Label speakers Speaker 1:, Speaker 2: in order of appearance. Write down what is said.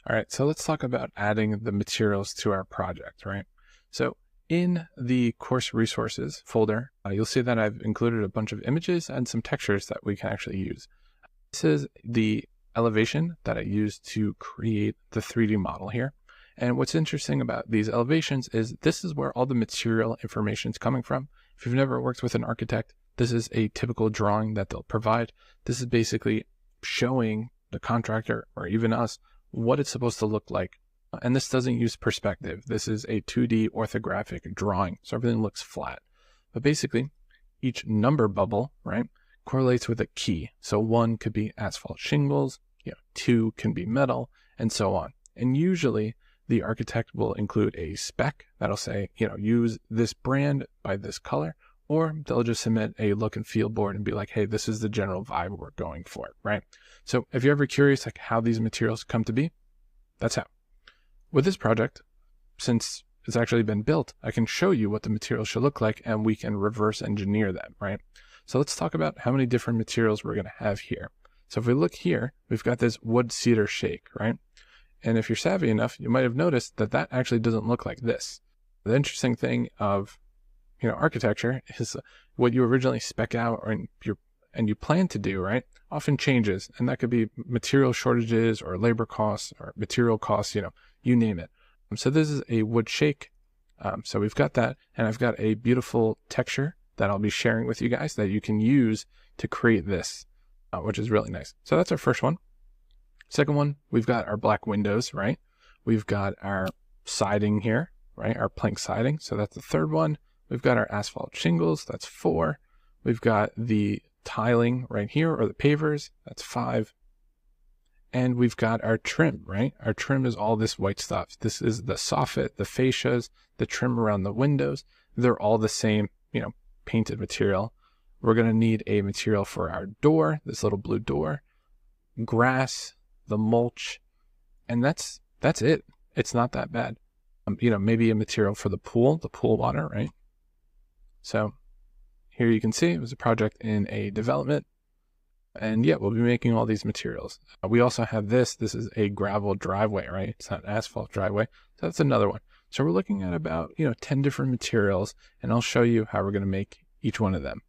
Speaker 1: All right, so let's talk about adding the materials to our project, right? So in the course resources folder, you'll see that I've included a bunch of images and some textures that we can actually use. This is the elevation that I used to create the 3D model here. And what's interesting about these elevations is this is where all the material information is coming from. If you've never worked with an architect, this is a typical drawing that they'll provide. This is basically showing the contractor or even us what it's supposed to look like. And this doesn't use perspective. This is a 2D orthographic drawing. So everything looks flat. But basically, each number bubble, right, correlates with a key. So 1 could be asphalt shingles, 2 can be metal, and so on. And usually the architect will include a spec that'll say, use this brand by this color, or they'll just submit a look and feel board and be like, hey, this is the general vibe we're going for, right? So if you're ever curious like how these materials come to be, that's how. With this project, since it's actually been built, I can show you what the materials should look like and we can reverse engineer them, right? So let's talk about how many different materials we're going to have here. So if we look here, we've got this wood cedar shake, right? And if you're savvy enough, you might have noticed that that actually doesn't look like this. The interesting thing of architecture is what you originally spec out and you plan to do, right, often changes. And that could be material shortages or labor costs or material costs, you name it. So this is a wood shake. So we've got that, and I've got a beautiful texture that I'll be sharing with you guys that you can use to create this, which is really nice. So that's our first one. Second one, we've got our black windows, right? We've got our siding here, right? Our plank siding. So that's the third one. We've got our asphalt shingles. That's 4. We've got the tiling right here, or the pavers. That's 5. And we've got our trim, right? Our trim is all this white stuff. This is the soffit, the fascias, the trim around the windows. They're all the same, painted material. We're going to need a material for our door, this little blue door, grass, the mulch, and that's it. It's not that bad. Maybe a material for the pool water, right? So here you can see it was a project in a development. And yeah, we'll be making all these materials. We also have this is a gravel driveway, right? It's not an asphalt driveway. So that's another one. So we're looking at about, 10 different materials, and I'll show you how we're going to make each one of them.